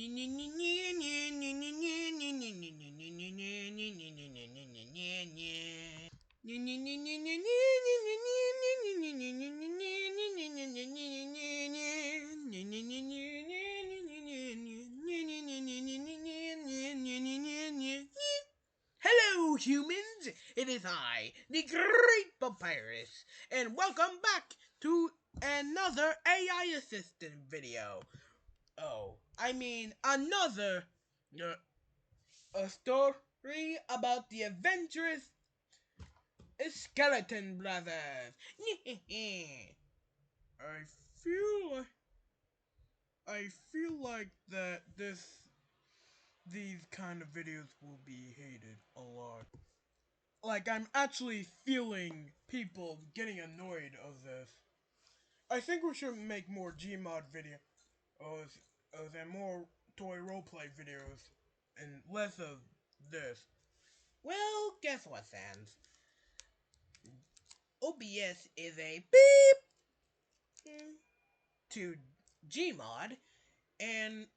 Hello, humans! It is I, the Great Papyrus, and welcome back to another AI assistant video. Another a story about the Avengers Skeleton Brothers. I feel like that these kind of videos will be hated a lot. Like, I'm actually feeling people getting annoyed of this. I think we should make more Gmod videos and more toy roleplay videos and less of this. Well, guess what, fans? OBS is a beep to Gmod, and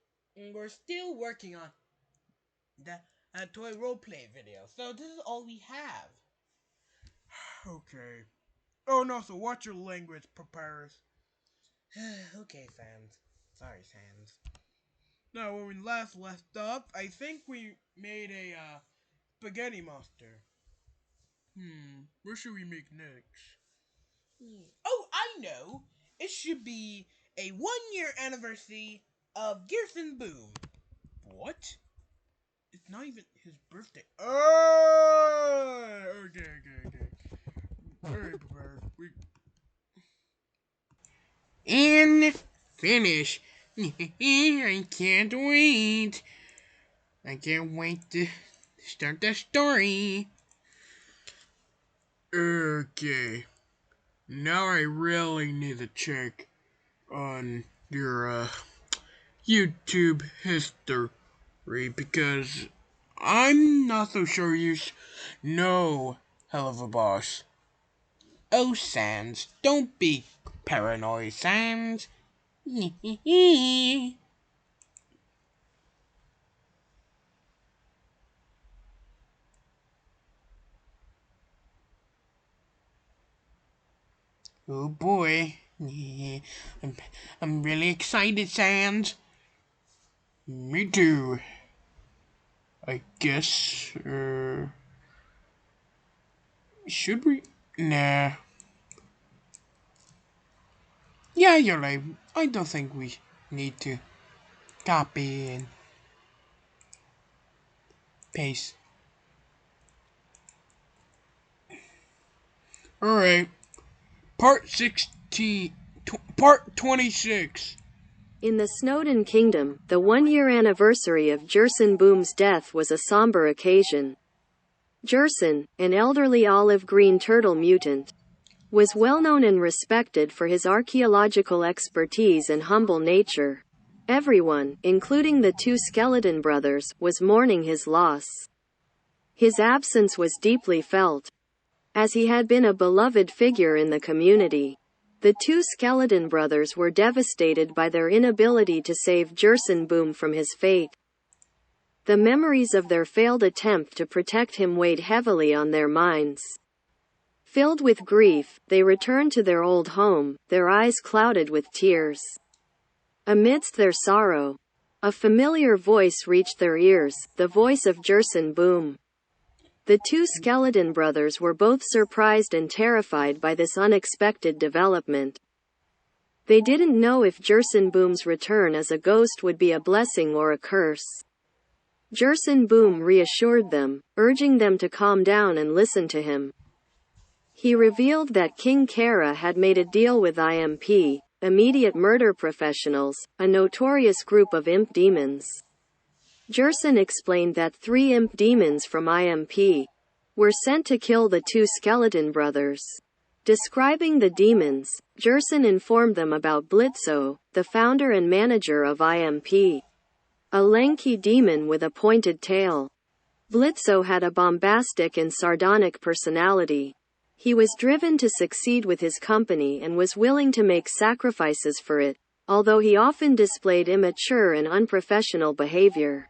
we're still working on the toy roleplay video. So this is all we have. Okay. Oh no, so watch your language, Papyrus. Okay, fans. Sorry, fans. Now, when we last left off, I think we made a spaghetti monster. Where should we make next? Oh, I know! It should be a 1-year anniversary of Gearson Boom. What? It's not even his birthday. Oh! Okay. Alright, Papyrus. And finish. I can't wait. I can't wait to start the story. Okay. Now I really need to check on your YouTube history because I'm not so sure you know Hell of a Boss. Oh, Sans, don't be paranoid, Sans. Oh boy, I'm really excited, Sans. Me too. I guess, should we? Nah. Yeah, you're right. I don't think we need to copy and paste. Alright. Part 26. In the Snowden Kingdom, the 1-year anniversary of Jerson Boom's death was a somber occasion. Jerson, an elderly olive-green turtle mutant, was well known and respected for his archaeological expertise and humble nature. Everyone, including the two skeleton brothers, was mourning his loss. His absence was deeply felt, as he had been a beloved figure in the community. The two skeleton brothers were devastated by their inability to save Jerson Boom from his fate. The memories of their failed attempt to protect him weighed heavily on their minds. Filled with grief, they returned to their old home, their eyes clouded with tears. Amidst their sorrow, a familiar voice reached their ears, the voice of Jerson Boom. The two skeleton brothers were both surprised and terrified by this unexpected development. They didn't know if Jerson Boom's return as a ghost would be a blessing or a curse. Jerson Boom reassured them, urging them to calm down and listen to him. He revealed that King Kara had made a deal with IMP, Immediate Murder Professionals, a notorious group of imp demons. Jerson explained that 3 imp demons from IMP were sent to kill the two skeleton brothers. Describing the demons, Jerson informed them about Blitzo, the founder and manager of IMP. A lanky demon with a pointed tail. Blitzo had a bombastic and sardonic personality. He was driven to succeed with his company and was willing to make sacrifices for it. although he often displayed immature and unprofessional behavior.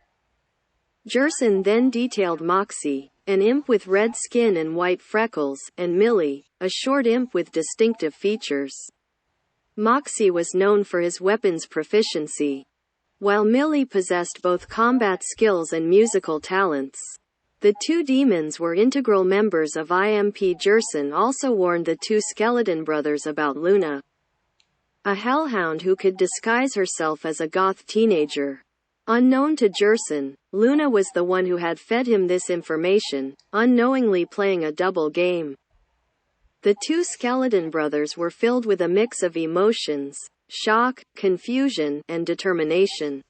Jerson then detailed Moxie, an imp with red skin and white freckles, and Millie, a short imp with distinctive features. Moxie was known for his weapons proficiency, while Millie possessed both combat skills and musical talents. The two demons were integral members of IMP. Jerson also warned the two skeleton brothers about Luna, a hellhound who could disguise herself as a goth teenager. Unknown to Jerson, Luna was the one who had fed him this information, unknowingly playing a double game. The two skeleton brothers were filled with a mix of emotions: shock, confusion, and determination.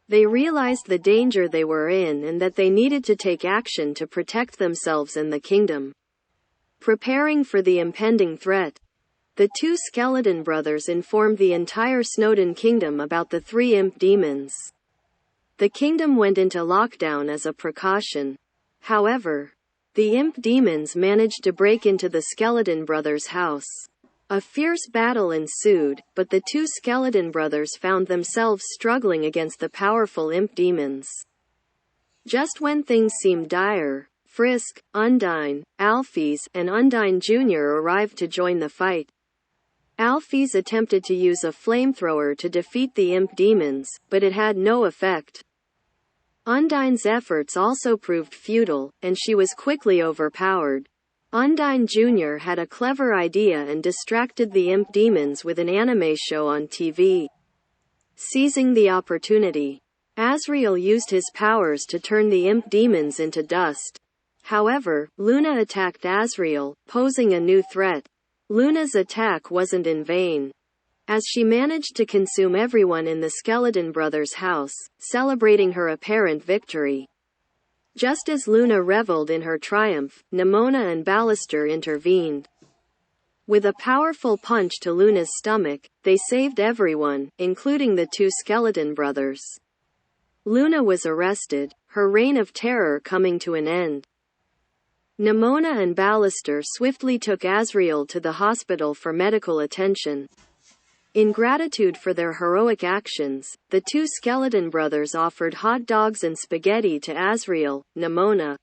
They realized the danger they were in and that they needed to take action to protect themselves and the kingdom. Preparing for the impending threat, the two skeleton brothers informed the entire Snowden kingdom about the three imp demons. The kingdom went into lockdown as a precaution. However, the imp demons managed to break into the skeleton brothers' house. A fierce battle ensued, but the two skeleton brothers found themselves struggling against the powerful imp demons. Just when things seemed dire, Frisk, Undine, Alphys, and Undine Jr. arrived to join the fight. Alphys attempted to use a flamethrower to defeat the imp demons, but it had no effect. Undine's efforts also proved futile, and she was quickly overpowered. Undine Jr. had a clever idea and distracted the imp demons with an anime show on TV. Seizing the opportunity, Azrael used his powers to turn the imp demons into dust. However, Luna attacked Azrael, posing a new threat. Luna's attack wasn't in vain, as she managed to consume everyone in the Skeleton Brothers' house, celebrating her apparent victory. Just as Luna reveled in her triumph, Nimona and Ballister intervened. With a powerful punch to Luna's stomach, they saved everyone, including the two Skeleton Brothers. Luna was arrested, her reign of terror coming to an end. Nimona and Ballister swiftly took Azrael to the hospital for medical attention. In gratitude for their heroic actions, the two Skeleton Brothers offered hot dogs and spaghetti to Azrael, Nimona,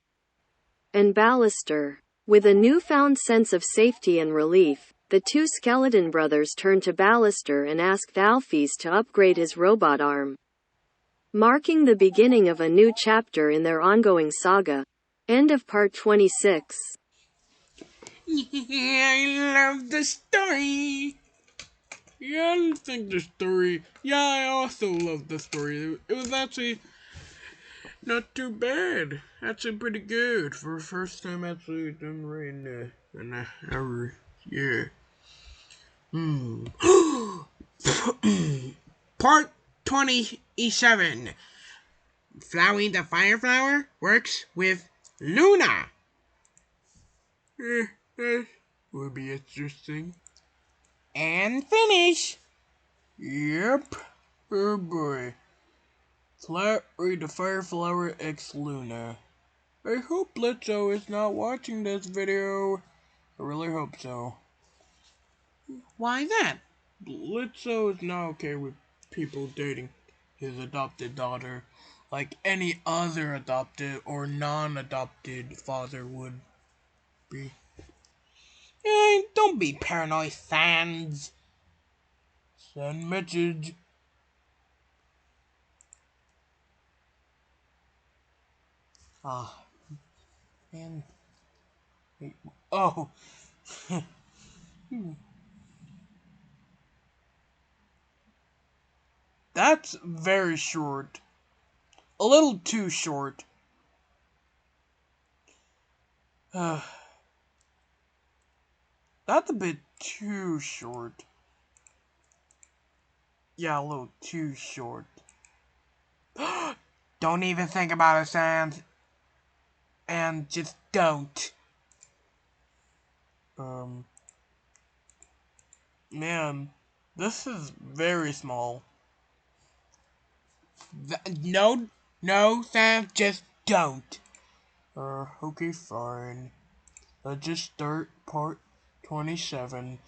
and Ballister. With a newfound sense of safety and relief, the two Skeleton Brothers turned to Ballister and asked Alphys to upgrade his robot arm, marking the beginning of a new chapter in their ongoing saga. End of part 26. Yeah, I love the story. Yeah, I think the story. Yeah, I also love the story. It was actually not too bad. Actually, pretty good for the first time. Actually, done right in an hour. Yeah. Part 27. Flowing the Fire Flower works with Luna. That will be interesting. And finish. Yep. Oh boy. Read the Fire Flower X Luna. I hope Blitzo is not watching this video. I really hope so. Why that? Blitzo is not okay with people dating his adopted daughter like any other adopted or non-adopted father would be. Hey, don't be paranoid, fans. Send message. Ah, man. Oh. That's very short. A little too short. That's a bit too short. Yeah, a little too short. Don't even think about it, Sans. And just don't. Man, this is very small. No, Sam, just don't. Okay, fine. Let's just start part 27.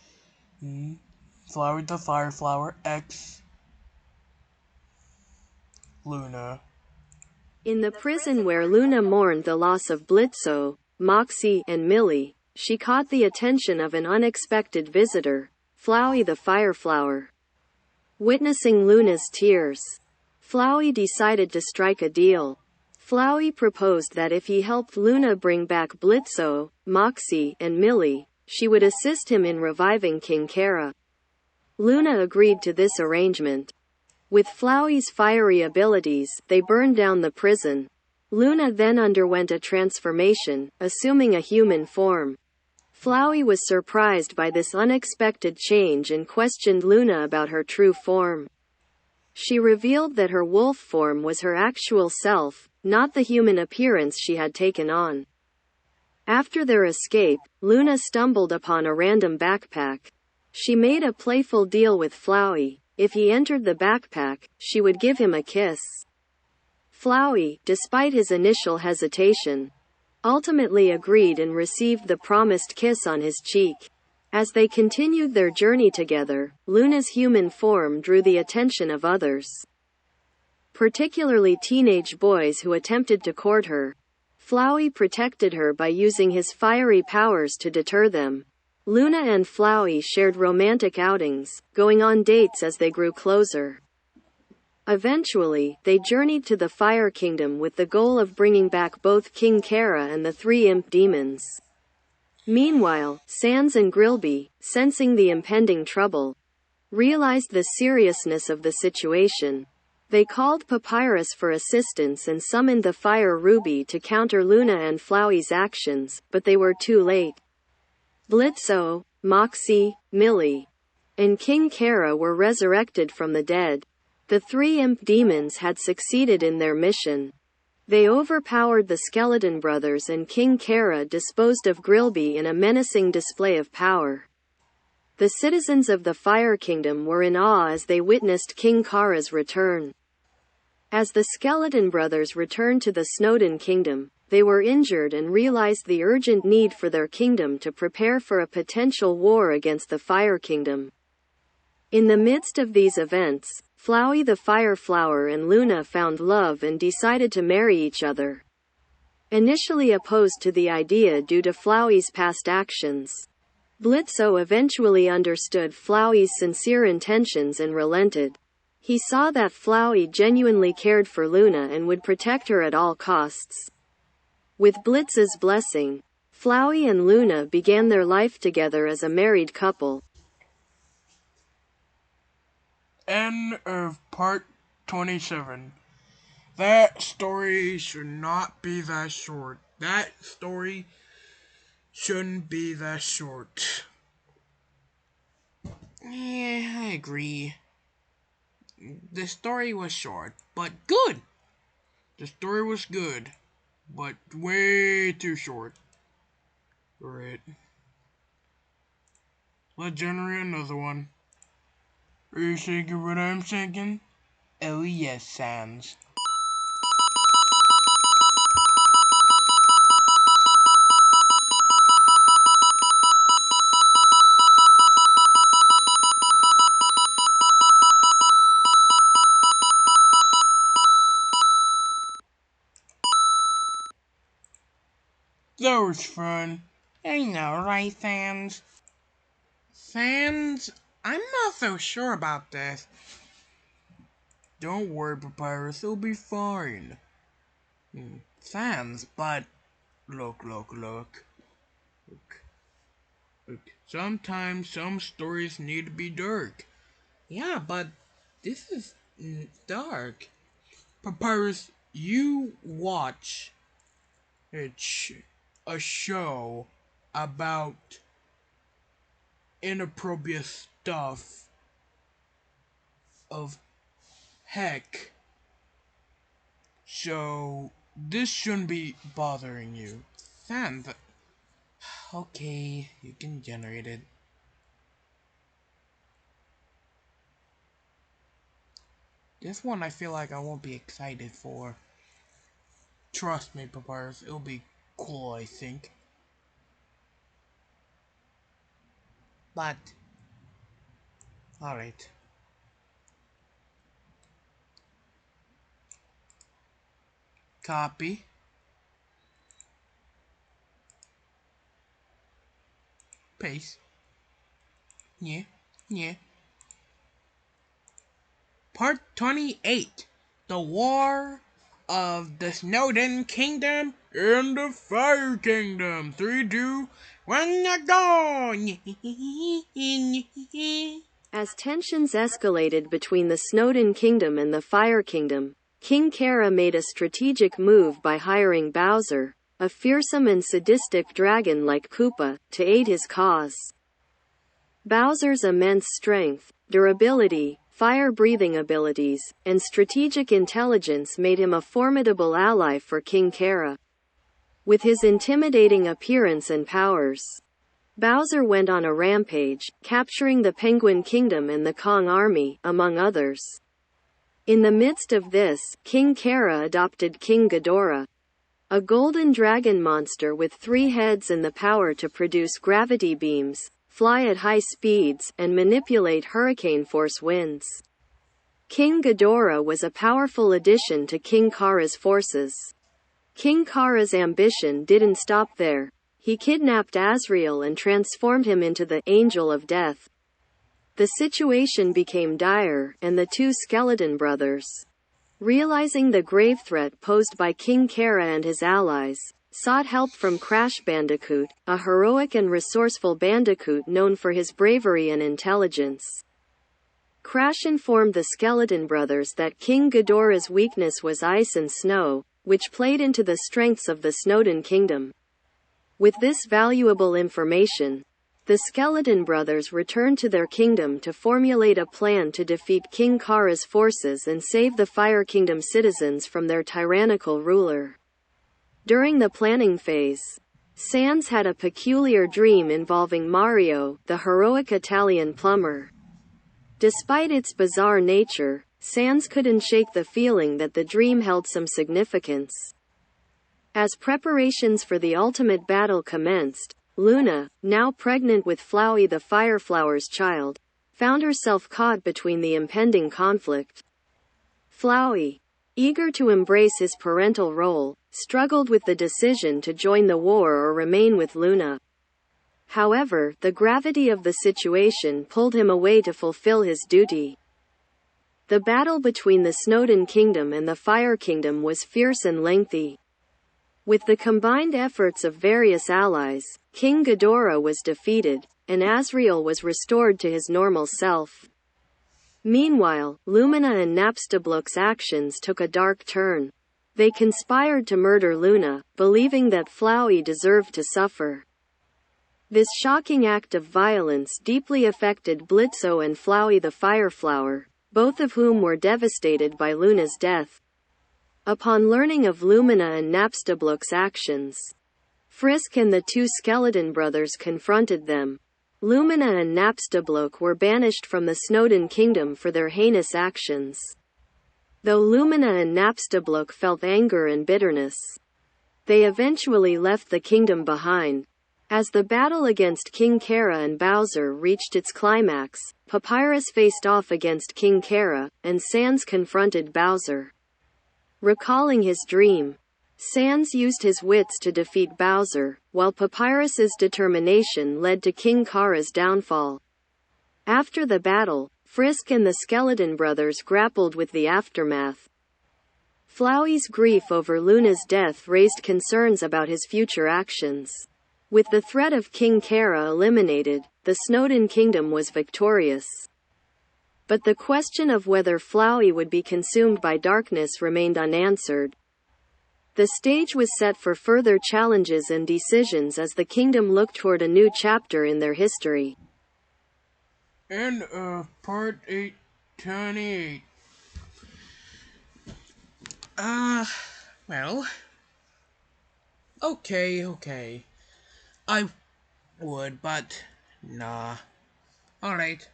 Flowey the Fire Flower X Luna. In the prison where Luna mourned the loss of Blitzo, Moxie, and Millie, she caught the attention of an unexpected visitor, Flowey the Fireflower. Witnessing Luna's tears, Flowey decided to strike a deal. Flowey proposed that if he helped Luna bring back Blitzo, Moxie, and Millie, she would assist him in reviving King Kara. Luna agreed to this arrangement. With Flowey's fiery abilities, they burned down the prison. Luna then underwent a transformation, assuming a human form. Flowey was surprised by this unexpected change and questioned Luna about her true form. She revealed that her wolf form was her actual self, not the human appearance she had taken on. After their escape, Luna stumbled upon a random backpack. She made a playful deal with Flowey. If he entered the backpack, she would give him a kiss. Flowey, despite his initial hesitation, ultimately agreed and received the promised kiss on his cheek. As they continued their journey together, Luna's human form drew the attention of others, particularly teenage boys who attempted to court her. Flowey protected her by using his fiery powers to deter them. Luna and Flowey shared romantic outings, going on dates as they grew closer. Eventually, they journeyed to the Fire Kingdom with the goal of bringing back both King Kara and the three imp demons. Meanwhile, Sans and Grilby, sensing the impending trouble, realized the seriousness of the situation. They called Papyrus for assistance and summoned the Fire Ruby to counter Luna and Flowey's actions, but they were too late. Blitzo, Moxie, Millie, and King Kara were resurrected from the dead. The three imp demons had succeeded in their mission. They overpowered the Skeleton Brothers and King Kara disposed of Grilby in a menacing display of power. The citizens of the Fire Kingdom were in awe as they witnessed King Kara's return. As the Skeleton Brothers returned to the Snowden Kingdom, they were injured and realized the urgent need for their kingdom to prepare for a potential war against the Fire Kingdom. In the midst of these events, Flowey the Fireflower and Luna found love and decided to marry each other. Initially opposed to the idea due to Flowey's past actions, Blitzo eventually understood Flowey's sincere intentions and relented. He saw that Flowey genuinely cared for Luna and would protect her at all costs. With Blitz's blessing, Flowey and Luna began their life together as a married couple. End of part 27. That story should not be that short. That story shouldn't be that short. Yeah, I agree. The story was short, but good. The story was good, but way too short for it. Let's generate another one. Are you thinking what I'm thinking? Oh yes, Sans. That was fun. I know, right, Sans? Sans, I'm not so sure about this. Don't worry, Papyrus, it'll be fine. Sans, but look. Sometimes some stories need to be dark. Yeah, but this is dark. Papyrus, you watch a show about inappropriate stuff of heck. So this shouldn't be bothering you. Sans, okay, you can generate it. This one I feel like I won't be excited for. Trust me, Papyrus, it'll be cool, I think. But Alright. Copy. Paste. Yeah. Yeah. Part 28. The War of the Snowden Kingdom and the Fire Kingdom. 3, 2, 1, go! As tensions escalated between the Snowden Kingdom and the Fire Kingdom, King Kara made a strategic move by hiring Bowser, a fearsome and sadistic dragon like Koopa, to aid his cause. Bowser's immense strength, durability, fire-breathing abilities, and strategic intelligence made him a formidable ally for King Kara. With his intimidating appearance and powers, Bowser went on a rampage, capturing the Penguin Kingdom and the Kong Army, among others. In the midst of this, King Kara adopted King Ghidorah, a golden dragon monster with 3 heads and the power to produce gravity beams, fly at high speeds, and manipulate hurricane-force winds. King Ghidorah was a powerful addition to King Kara's forces. King Kara's ambition didn't stop there. He kidnapped Azrael and transformed him into the Angel of Death. The situation became dire, and the 2 skeleton brothers, realizing the grave threat posed by King Kara and his allies, sought help from Crash Bandicoot, a heroic and resourceful bandicoot known for his bravery and intelligence. Crash informed the skeleton brothers that King Ghidorah's weakness was ice and snow, which played into the strengths of the Snowden Kingdom. With this valuable information, the Skeleton Brothers returned to their kingdom to formulate a plan to defeat King Kara's forces and save the Fire Kingdom citizens from their tyrannical ruler. During the planning phase, Sans had a peculiar dream involving Mario, the heroic Italian plumber. Despite its bizarre nature, Sans couldn't shake the feeling that the dream held some significance. As preparations for the ultimate battle commenced, Luna, now pregnant with Flowey the Fireflower's child, found herself caught between the impending conflict. Flowey, eager to embrace his parental role, struggled with the decision to join the war or remain with Luna. However, the gravity of the situation pulled him away to fulfill his duty. The battle between the Snowden Kingdom and the Fire Kingdom was fierce and lengthy. With the combined efforts of various allies, King Ghidorah was defeated, and Azrael was restored to his normal self. Meanwhile, Lumina and Napstablook's actions took a dark turn. They conspired to murder Luna, believing that Flowey deserved to suffer. This shocking act of violence deeply affected Blitzo and Flowey the Fireflower, both of whom were devastated by Luna's death. Upon learning of Lumina and Napstablook's actions, Frisk and the 2 skeleton brothers confronted them. Lumina and Napstablook were banished from the Snowden Kingdom for their heinous actions. Though Lumina and Napstablook felt anger and bitterness, they eventually left the kingdom behind. As the battle against King Kara and Bowser reached its climax, Papyrus faced off against King Kara, and Sans confronted Bowser. Recalling his dream, Sans used his wits to defeat Bowser, while Papyrus's determination led to King Kara's downfall. After the battle, Frisk and the Skeleton Brothers grappled with the aftermath. Flowey's grief over Luna's death raised concerns about his future actions. With the threat of King Kara eliminated, the Snowden Kingdom was victorious. But the question of whether Flowey would be consumed by darkness remained unanswered. The stage was set for further challenges and decisions as the kingdom looked toward a new chapter in their history. End of part 828. Well. Okay. I would, but nah. Alright.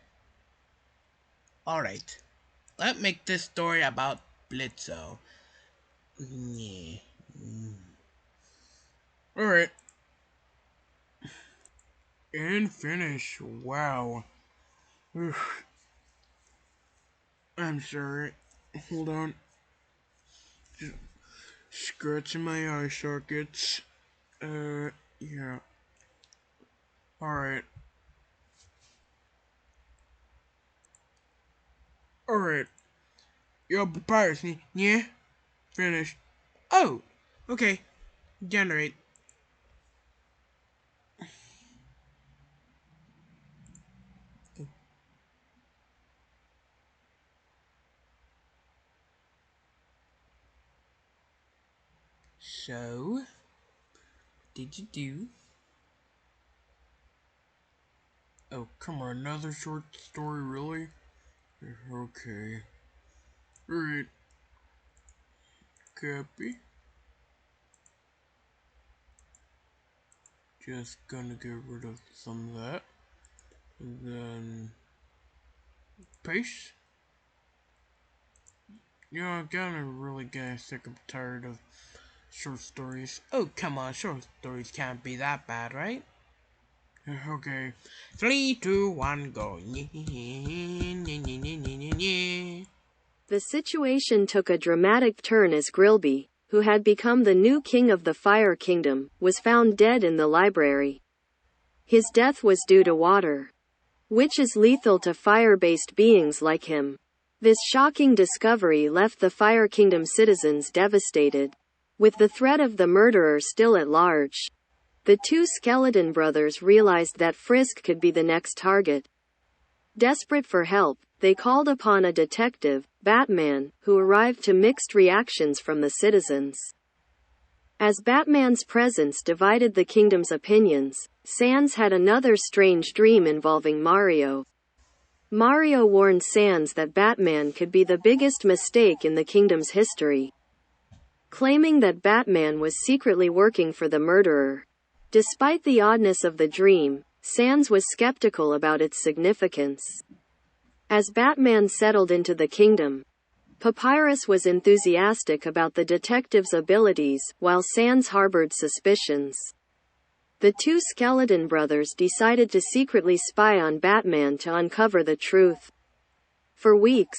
Let's make this story about Blitzo. Yeah. Alright. And finish. Wow. I'm sorry. Hold on. Just scratching my eye sockets. Yeah. Alright. Alright. Yo, Papyrus, yeah? Finished. Oh! Okay. Generate. So, what did you do? Oh, come on, another short story, really? Okay. Alright. Copy. Just gonna get rid of some of that. And then paste. You know, I'm kinda really getting sick and tired of short stories. Oh, come on, short stories can't be that bad, right? Okay. 3, 2, 1, go. The situation took a dramatic turn as Grilby, who had become the new king of the Fire Kingdom, was found dead in the library. His death was due to water, which is lethal to fire-based beings like him. This shocking discovery left the Fire Kingdom citizens devastated. With the threat of the murderer still at large, the two skeleton brothers realized that Frisk could be the next target. Desperate for help, they called upon a detective, Batman, who arrived to mixed reactions from the citizens. As Batman's presence divided the kingdom's opinions, Sans had another strange dream involving Mario. Mario warned Sans that Batman could be the biggest mistake in the kingdom's history, claiming that Batman was secretly working for the murderer. Despite the oddness of the dream, Sans was skeptical about its significance. As Batman settled into the kingdom, Papyrus was enthusiastic about the detective's abilities, while Sans harbored suspicions. The two skeleton brothers decided to secretly spy on Batman to uncover the truth. For weeks,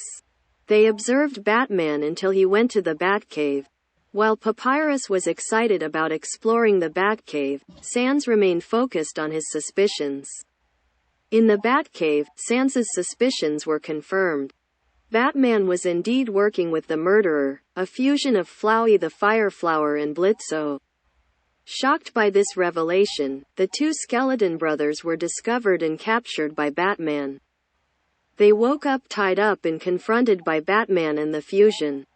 they observed Batman until he went to the Batcave. While Papyrus was excited about exploring the Batcave, Sans remained focused on his suspicions. In the Batcave, Sans's suspicions were confirmed. Batman was indeed working with the murderer, a fusion of Flowey the Fireflower and Blitzo. Shocked by this revelation, the two skeleton brothers were discovered and captured by Batman. They woke up tied up and confronted by Batman and the fusion.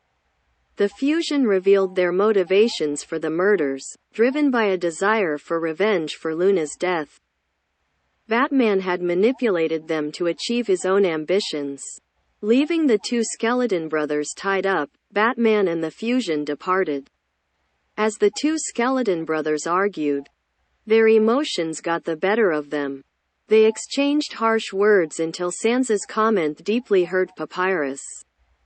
The fusion revealed their motivations for the murders, driven by a desire for revenge for Luna's death. Batman had manipulated them to achieve his own ambitions. Leaving the two skeleton brothers tied up, Batman and the fusion departed. As the two skeleton brothers argued, their emotions got the better of them. They exchanged harsh words until Sans's comment deeply hurt Papyrus.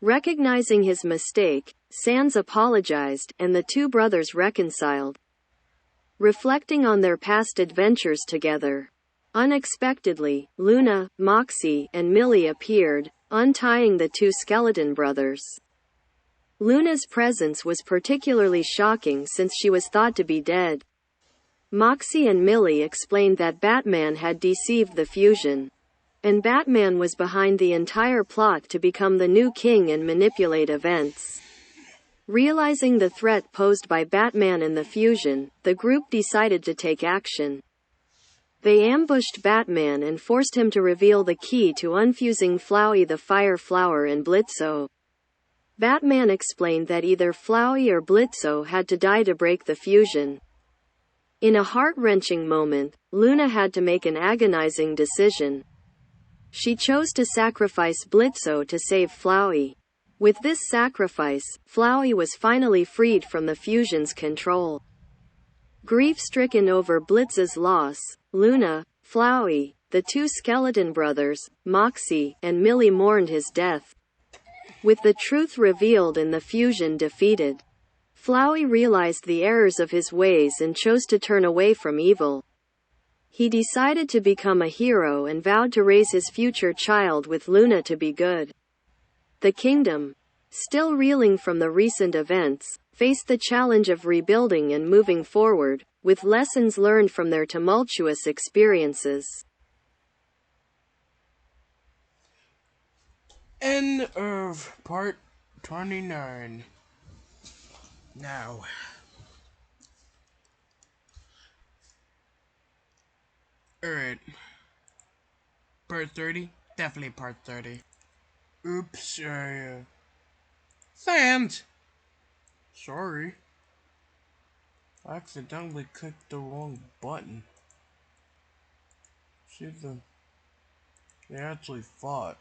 Recognizing his mistake, Sans apologized, and the two brothers reconciled. Reflecting on their past adventures together, unexpectedly, Luna, Moxie, and Millie appeared, untying the two skeleton brothers. Luna's presence was particularly shocking since she was thought to be dead. Moxie and Millie explained that Batman had deceived the fusion, and Batman was behind the entire plot to become the new king and manipulate events. Realizing the threat posed by Batman and the fusion, the group decided to take action. They ambushed Batman and forced him to reveal the key to unfusing Flowey the Fireflower and Blitzo. Batman explained that either Flowey or Blitzo had to die to break the fusion. In a heart-wrenching moment, Luna had to make an agonizing decision. She chose to sacrifice Blitzo to save Flowey. With this sacrifice, Flowey was finally freed from the fusion's control. Grief-stricken over Blitz's loss, Luna, Flowey, the two skeleton brothers, Moxie, and Millie mourned his death. With the truth revealed and the fusion defeated, Flowey realized the errors of his ways and chose to turn away from evil. He decided to become a hero and vowed to raise his future child with Luna to be good. The kingdom, still reeling from the recent events, faced the challenge of rebuilding and moving forward, with lessons learned from their tumultuous experiences. End of part 29. Now, alright, part 30? Definitely part 30. Oops, Sand! Sorry. I accidentally clicked the wrong button. See, they actually fought.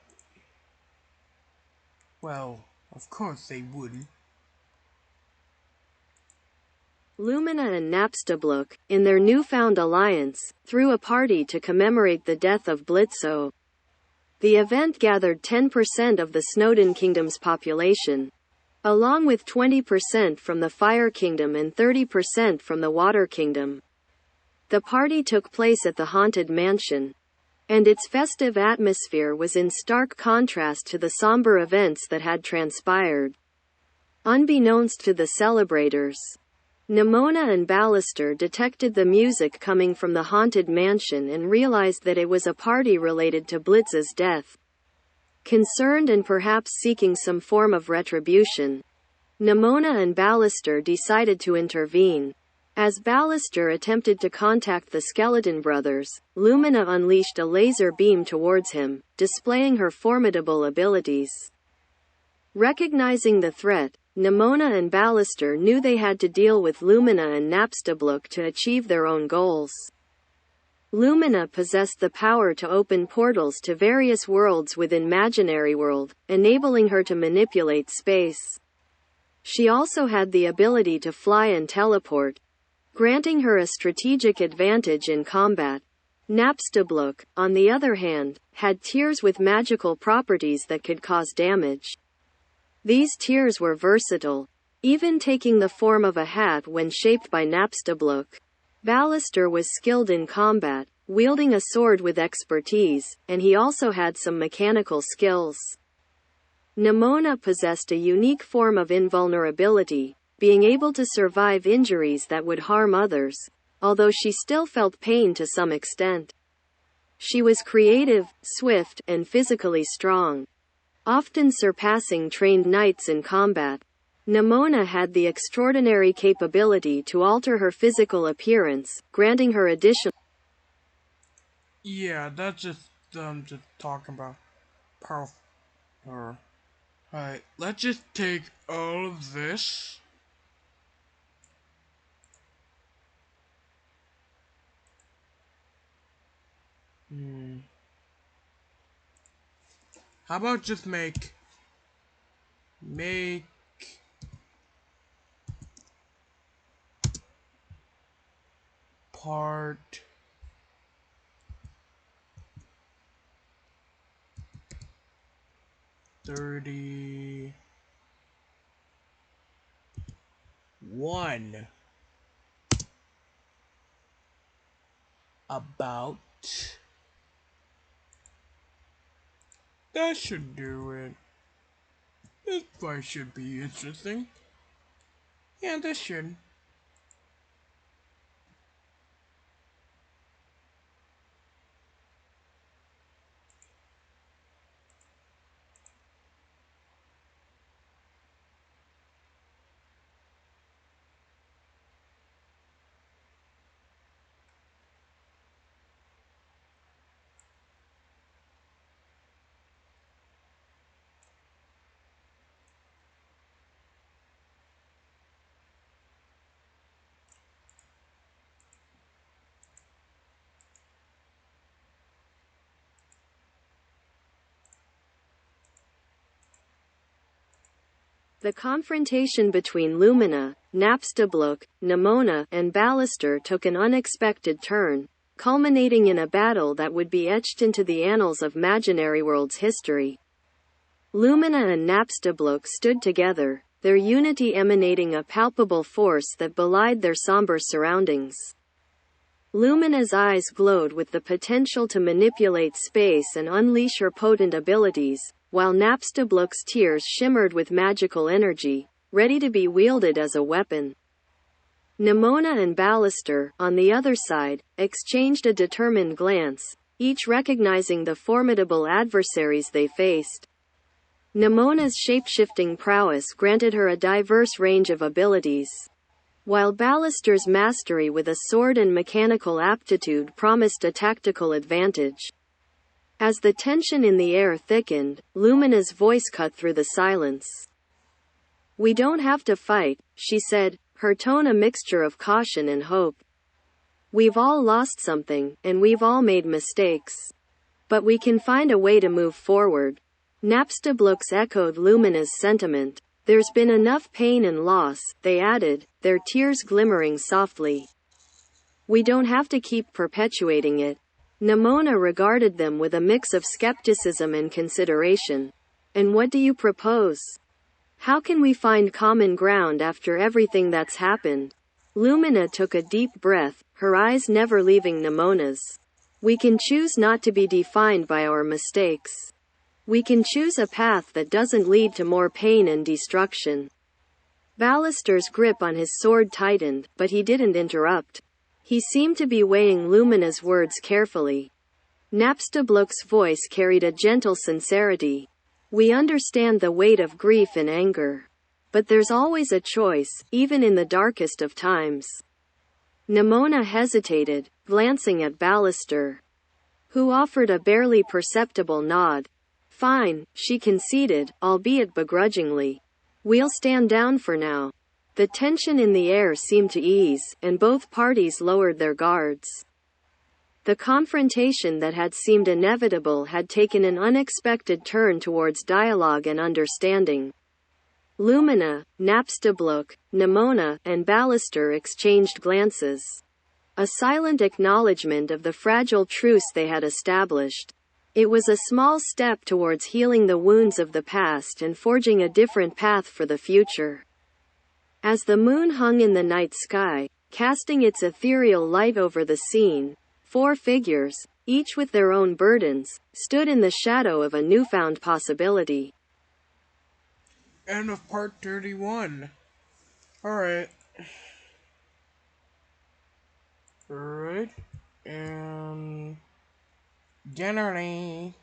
Well, of course they wouldn't. Lumina and Napstablook, in their newfound alliance, threw a party to commemorate the death of Blitzo. The event gathered 10% of the Snowdin Kingdom's population, along with 20% from the Fire Kingdom and 30% from the Water Kingdom. The party took place at the Haunted Mansion, and its festive atmosphere was in stark contrast to the somber events that had transpired. Unbeknownst to the celebrators, Nimona and Ballister detected the music coming from the Haunted Mansion and realized that it was a party related to Blitz's death. Concerned and perhaps seeking some form of retribution, Nimona and Ballister decided to intervene. As Ballister attempted to contact the Skeleton Brothers, Lumina unleashed a laser beam towards him, displaying her formidable abilities. Recognizing the threat, Nimona and Ballister knew they had to deal with Lumina and Napstablook to achieve their own goals. Lumina possessed the power to open portals to various worlds within Imaginary World, enabling her to manipulate space. She also had the ability to fly and teleport, granting her a strategic advantage in combat. Napstablook, on the other hand, had tears with magical properties that could cause damage. These tears were versatile, even taking the form of a hat when shaped by Napstablook. Ballister was skilled in combat, wielding a sword with expertise, and he also had some mechanical skills. Nimona possessed a unique form of invulnerability, being able to survive injuries that would harm others, although she still felt pain to some extent. She was creative, swift, and physically strong, often surpassing trained knights in combat. Nimona had the extraordinary capability to alter her physical appearance, granting her additional. Yeah, that's just talking about power. Alright, let's just take all of this. How about just make part 31 about. That should do it. This fight should be interesting. Yeah, this should. The confrontation between Lumina, Napstablook, Nimona, and Ballister took an unexpected turn, culminating in a battle that would be etched into the annals of Imaginary World's history. Lumina and Napstablook stood together, their unity emanating a palpable force that belied their somber surroundings. Lumina's eyes glowed with the potential to manipulate space and unleash her potent abilities, while Napstablook's tears shimmered with magical energy, ready to be wielded as a weapon. Nimona and Ballister, on the other side, exchanged a determined glance, each recognizing the formidable adversaries they faced. Nimona's shape-shifting prowess granted her a diverse range of abilities, while Ballister's mastery with a sword and mechanical aptitude promised a tactical advantage. As the tension in the air thickened, Lumina's voice cut through the silence. "We don't have to fight," she said, her tone a mixture of caution and hope. "We've all lost something, and we've all made mistakes. But we can find a way to move forward." Napstablook's echoed Lumina's sentiment. "There's been enough pain and loss," they added, their tears glimmering softly. "We don't have to keep perpetuating it." Nimona regarded them with a mix of skepticism and consideration. "And what do you propose? How can we find common ground after everything that's happened?" Lumina took a deep breath, her eyes never leaving Nimona's. "We can choose not to be defined by our mistakes. We can choose a path that doesn't lead to more pain and destruction." Ballister's grip on his sword tightened, but he didn't interrupt. He seemed to be weighing Lumina's words carefully. Napstablook's voice carried a gentle sincerity. "We understand the weight of grief and anger. But there's always a choice, even in the darkest of times." Nimona hesitated, glancing at Ballister, who offered a barely perceptible nod. "Fine," she conceded, albeit begrudgingly. "We'll stand down for now." The tension in the air seemed to ease, and both parties lowered their guards. The confrontation that had seemed inevitable had taken an unexpected turn towards dialogue and understanding. Lumina, Napstablook, Nimona, and Ballister exchanged glances. A silent acknowledgement of the fragile truce they had established. It was a small step towards healing the wounds of the past and forging a different path for the future. As the moon hung in the night sky, casting its ethereal light over the scene, 4 figures, each with their own burdens, stood in the shadow of a newfound possibility. End of part 31. Alright. Alright. And generally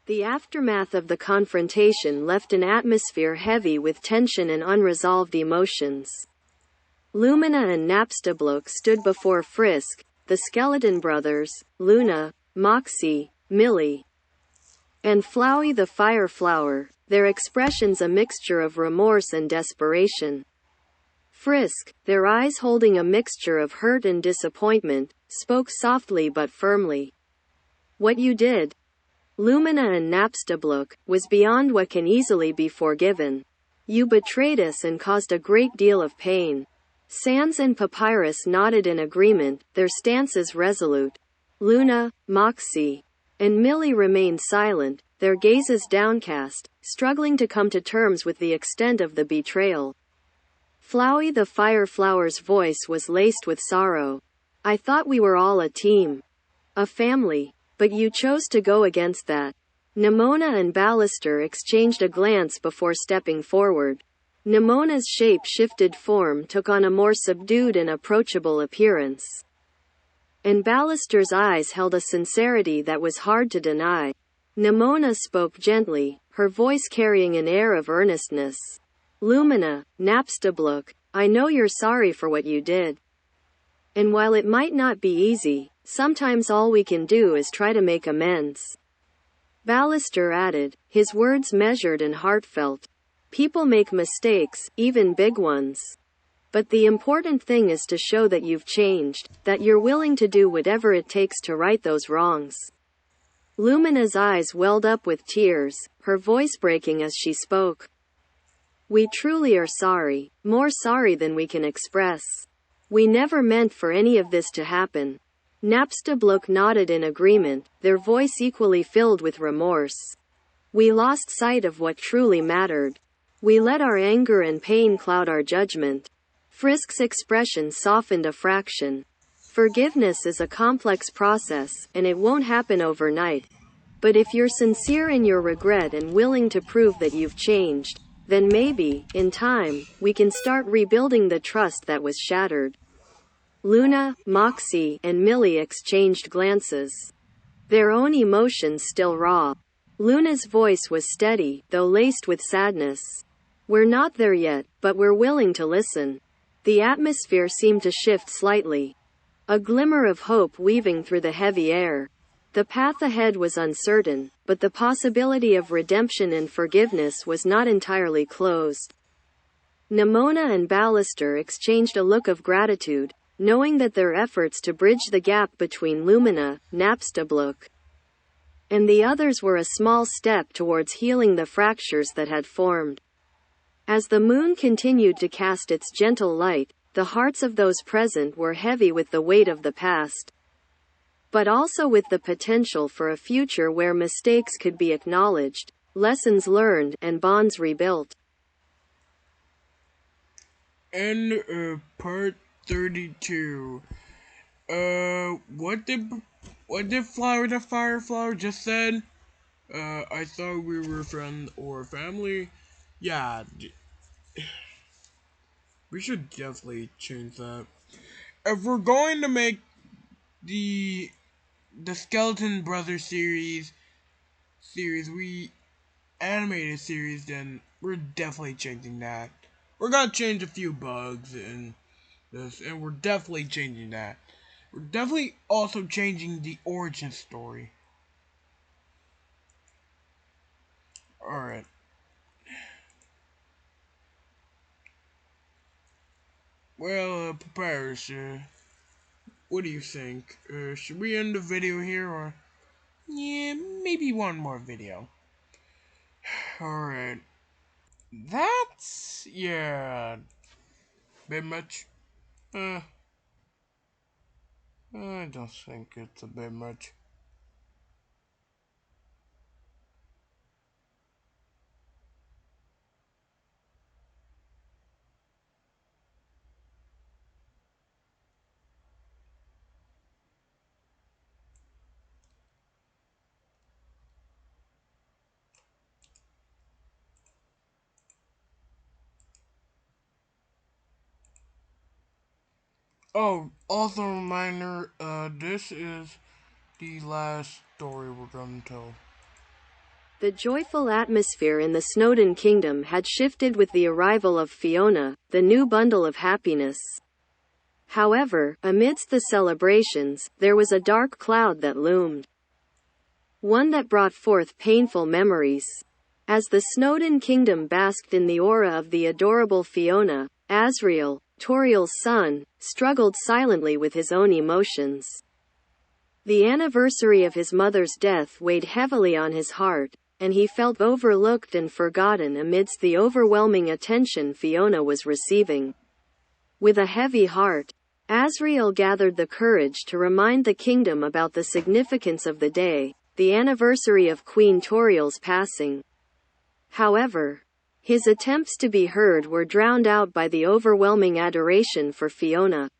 The aftermath of the confrontation left an atmosphere heavy with tension and unresolved emotions. Lumina and Napstablook stood before Frisk, the Skeleton Brothers, Luna, Moxie, Millie, and Flowey the Fire Flower, their expressions a mixture of remorse and desperation. Frisk, their eyes holding a mixture of hurt and disappointment, spoke softly but firmly. "What you did, Lumina and Napstablook, was beyond what can easily be forgiven. You betrayed us and caused a great deal of pain." Sans and Papyrus nodded in agreement, their stances resolute. Luna, Moxie, and Millie remained silent, their gazes downcast, struggling to come to terms with the extent of the betrayal. Flowey the Fire Flower's voice was laced with sorrow. "I thought we were all a team. A family. But you chose to go against that." Nimona and Ballister exchanged a glance before stepping forward. Nimona's shape-shifted form took on a more subdued and approachable appearance, and Ballister's eyes held a sincerity that was hard to deny. Nimona spoke gently, her voice carrying an air of earnestness. "Lumina, Napstablook, I know you're sorry for what you did. And while it might not be easy, sometimes all we can do is try to make amends." Ballister added, his words measured and heartfelt. People make mistakes, even big ones. But the important thing is to show that you've changed, that you're willing to do whatever it takes to right those wrongs. Lumina's eyes welled up with tears, her voice breaking as she spoke. We truly are sorry, more sorry than we can express. We never meant for any of this to happen. Napstablook nodded in agreement, their voice equally filled with remorse. We lost sight of what truly mattered. We let our anger and pain cloud our judgment. Frisk's expression softened a fraction. Forgiveness is a complex process, and it won't happen overnight. But if you're sincere in your regret and willing to prove that you've changed, then maybe, in time, we can start rebuilding the trust that was shattered. Luna, Moxie, and Millie exchanged glances. Their own emotions still raw. Luna's voice was steady, though laced with sadness. We're not there yet, but we're willing to listen. The atmosphere seemed to shift slightly. A glimmer of hope weaving through the heavy air. The path ahead was uncertain, but the possibility of redemption and forgiveness was not entirely closed. Nimona and Ballister exchanged a look of gratitude, knowing that their efforts to bridge the gap between Lumina, Napstablook, and the others were a small step towards healing the fractures that had formed. As the moon continued to cast its gentle light, the hearts of those present were heavy with the weight of the past, but also with the potential for a future where mistakes could be acknowledged, lessons learned, and bonds rebuilt. End of part 32. What did Flower the Fireflower just said? I thought we were friends or family. Yeah, we should definitely change that. If we're going to make the Skeleton Brothers series, animated series, then we're definitely changing that. We're gonna change a few bugs in this, and we're definitely changing that. We're definitely also changing the origin story. Alright. Well, Papyrus, what do you think? Should we end the video here, or? Yeah, maybe one more video. Alright. That's, yeah, bit much. I don't think it's a bit much. Oh, also a reminder, this is the last story we're gonna tell. The joyful atmosphere in the Snowdin Kingdom had shifted with the arrival of Fiona, the new bundle of happiness. However, amidst the celebrations, there was a dark cloud that loomed. One that brought forth painful memories. As the Snowdin Kingdom basked in the aura of the adorable Fiona, Asriel, Toriel's son, struggled silently with his own emotions. The anniversary of his mother's death weighed heavily on his heart, and he felt overlooked and forgotten amidst the overwhelming attention Fiona was receiving. With a heavy heart, Asriel gathered the courage to remind the kingdom about the significance of the day, the anniversary of Queen Toriel's passing. However, his attempts to be heard were drowned out by the overwhelming adoration for Fiona.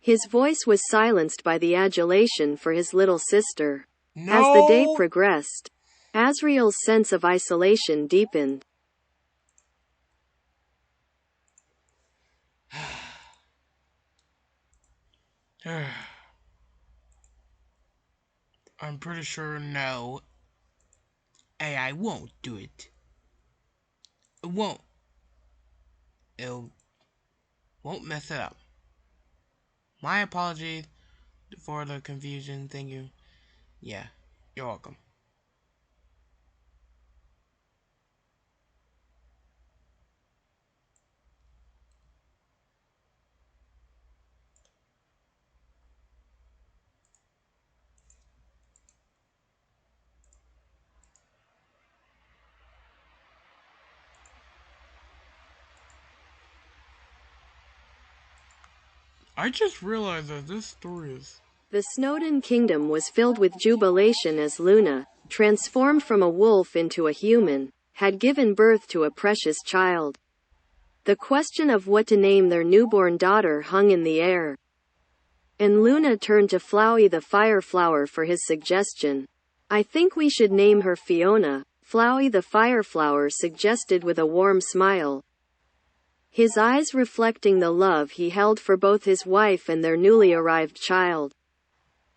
His voice was silenced by the adulation for his little sister. No! As the day progressed, Asriel's sense of isolation deepened. I'm pretty sure no. I won't do it. It won't. It won't mess it up. My apologies for the confusion. Thank you. Yeah, you're welcome. I just realized that this story is... The Snowden kingdom was filled with jubilation as Luna, transformed from a wolf into a human, had given birth to a precious child. The question of what to name their newborn daughter hung in the air. And Luna turned to Flowey the Fireflower for his suggestion. "I think we should name her Fiona," Flowey the Fireflower suggested with a warm smile, his eyes reflecting the love he held for both his wife and their newly arrived child.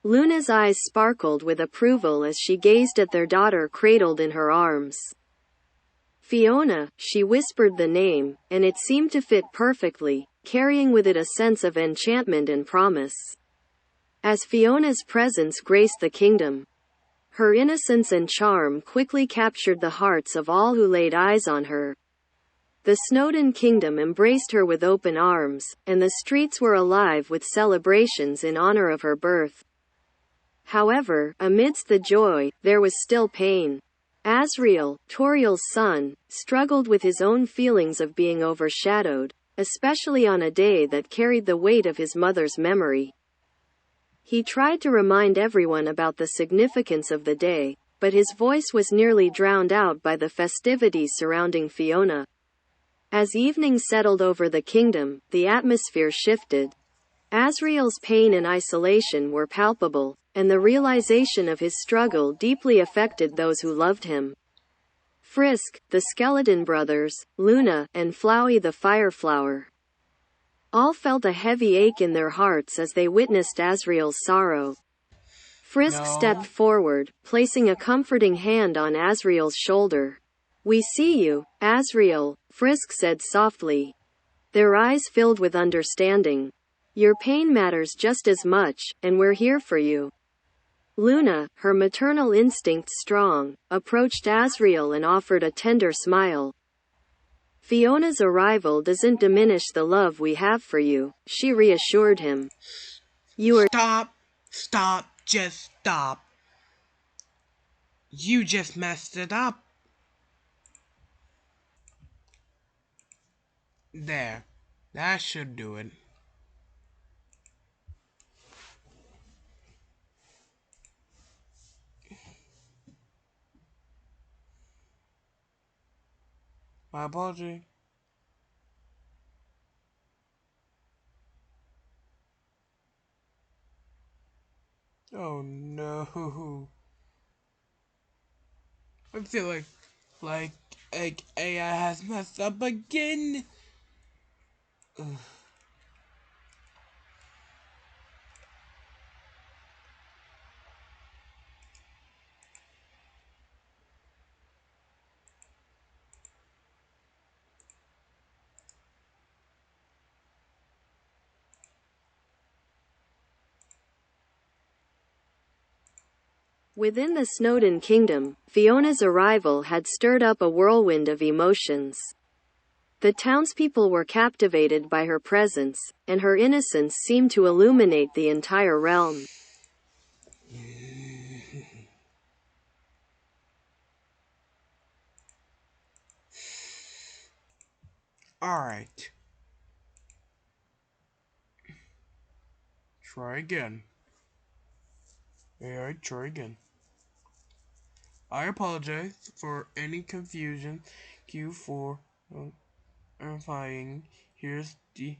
Luna's eyes sparkled with approval as she gazed at their daughter cradled in her arms. "Fiona," she whispered the name, and it seemed to fit perfectly, carrying with it a sense of enchantment and promise. As Fiona's presence graced the kingdom, her innocence and charm quickly captured the hearts of all who laid eyes on her. The Snowden kingdom embraced her with open arms, and the streets were alive with celebrations in honor of her birth. However, amidst the joy, there was still pain. Asriel, Toriel's son, struggled with his own feelings of being overshadowed, especially on a day that carried the weight of his mother's memory. He tried to remind everyone about the significance of the day, but his voice was nearly drowned out by the festivities surrounding Fiona. As evening settled over the kingdom, the atmosphere shifted. Asriel's pain and isolation were palpable, and the realization of his struggle deeply affected those who loved him. Frisk, the Skeleton Brothers, Luna, and Flowey the Fireflower all felt a heavy ache in their hearts as they witnessed Asriel's sorrow. Frisk stepped forward, placing a comforting hand on Asriel's shoulder. "We see you, Asriel," Frisk said softly. Their eyes filled with understanding. "Your pain matters just as much, and we're here for you." Luna, her maternal instincts strong, approached Asriel and offered a tender smile. "Fiona's arrival doesn't diminish the love we have for you," she reassured him. "You are—" Stop, just stop. You just messed it up. There, that should do it. My apology. Oh no. I feel like AI has messed up again. Ugh. Within the Snowden kingdom, Fiona's arrival had stirred up a whirlwind of emotions. The townspeople were captivated by her presence, and her innocence seemed to illuminate the entire realm. Alright. Try again. Alright, try again. I apologize for any confusion. Q4 verifying. Here's the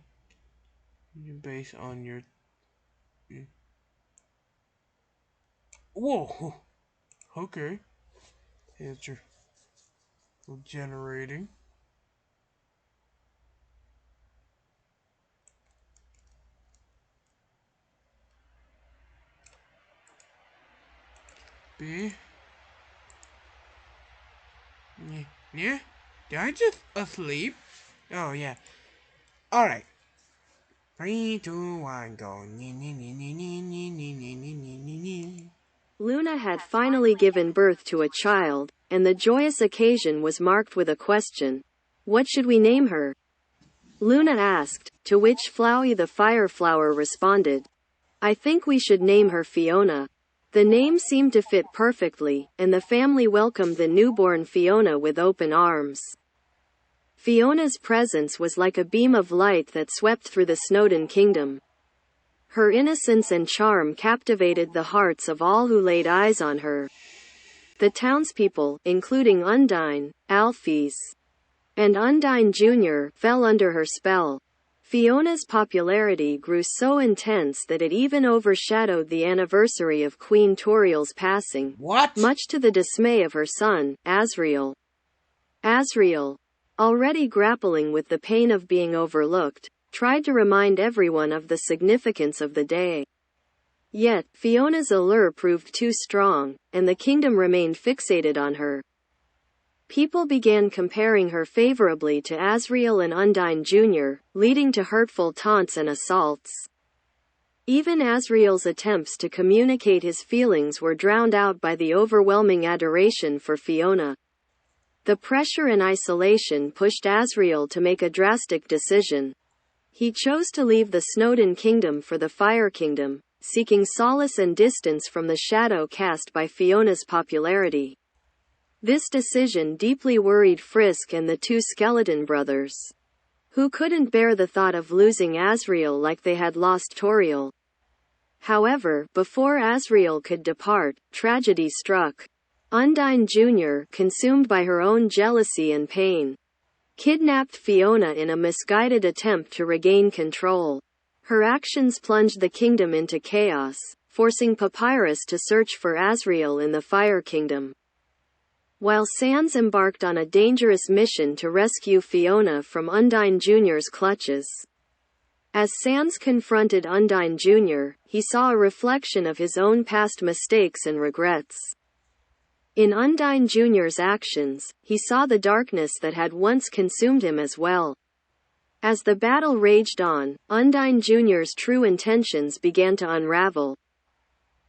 base on your... Whoa! Okay. Here's your generating. B. Yeah? Did I just asleep? Oh, yeah. Alright. 3, 2, 1, go. Luna had finally given birth to a child, and the joyous occasion was marked with a question. "What should we name her?" Luna asked, to which Flowey the Fireflower responded, "I think we should name her Fiona." The name seemed to fit perfectly, and the family welcomed the newborn Fiona with open arms. Fiona's presence was like a beam of light that swept through the Snowden kingdom. Her innocence and charm captivated the hearts of all who laid eyes on her. The townspeople, including Undine, Alphys, and Undine Jr., fell under her spell. Fiona's popularity grew so intense that it even overshadowed the anniversary of Queen Toriel's passing, much to the dismay of her son, Asriel. Asriel, already grappling with the pain of being overlooked, tried to remind everyone of the significance of the day. Yet, Fiona's allure proved too strong, and the kingdom remained fixated on her. People began comparing her favorably to Asriel and Undine Jr., leading to hurtful taunts and assaults. Even Asriel's attempts to communicate his feelings were drowned out by the overwhelming adoration for Fiona. The pressure and isolation pushed Asriel to make a drastic decision. He chose to leave the Snowdin Kingdom for the Fire Kingdom, seeking solace and distance from the shadow cast by Fiona's popularity. This decision deeply worried Frisk and the two Skeleton brothers, who couldn't bear the thought of losing Asriel like they had lost Toriel. However, before Asriel could depart, tragedy struck. Undine Jr., consumed by her own jealousy and pain, kidnapped Fiona in a misguided attempt to regain control. Her actions plunged the kingdom into chaos, forcing Papyrus to search for Asriel in the Fire Kingdom, while Sans embarked on a dangerous mission to rescue Fiona from Undine Jr.'s clutches. As Sans confronted Undine Jr., he saw a reflection of his own past mistakes and regrets. In Undine Jr.'s actions, he saw the darkness that had once consumed him as well. As the battle raged on, Undine Jr.'s true intentions began to unravel,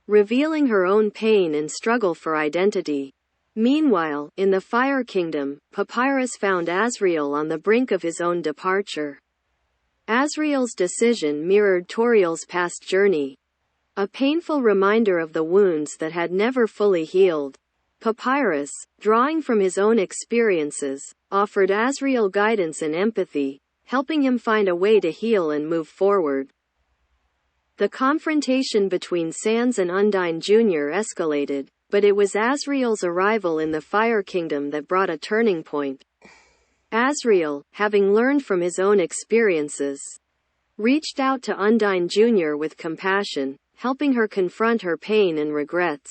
revealing her own pain and struggle for identity. Meanwhile, in the Fire Kingdom, Papyrus found Asriel on the brink of his own departure. Asriel's decision mirrored Toriel's past journey, a painful reminder of the wounds that had never fully healed. Papyrus, drawing from his own experiences, offered Asriel guidance and empathy, helping him find a way to heal and move forward. The confrontation between Sans and Undine Jr. escalated, but it was Asriel's arrival in the Fire Kingdom that brought a turning point. Asriel, having learned from his own experiences, reached out to Undine Jr. with compassion, helping her confront her pain and regrets.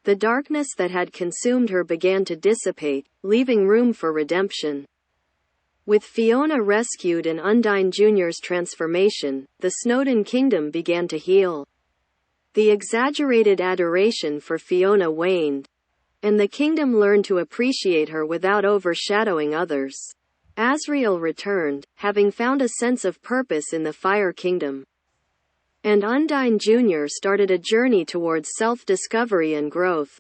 The darkness that had consumed her began to dissipate, leaving room for redemption. With Fiona rescued and Undine Jr.'s transformation, the Snowdin Kingdom began to heal. The exaggerated adoration for Fiona waned, and the kingdom learned to appreciate her without overshadowing others. Asriel returned, having found a sense of purpose in the Fire Kingdom. And Undine Jr. started a journey towards self-discovery and growth.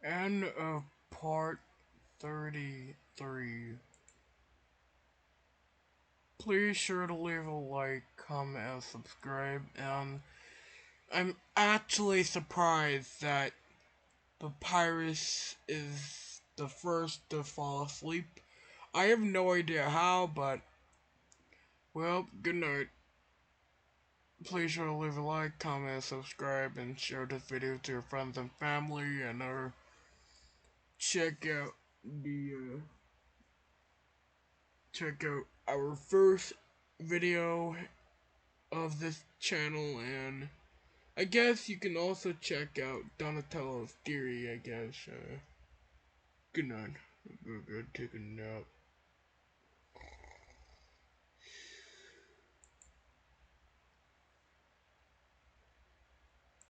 End of part 33. Please sure to leave a like, comment, and subscribe. And I'm actually surprised that Papyrus is the first to fall asleep. I have no idea how, but well, good night. Please sure to leave a like, comment, subscribe, and share this video to your friends and family, and check out the check out our first video of this channel, and I guess you can also check out Donatello's theory, I guess. Good night. Good, take a nap.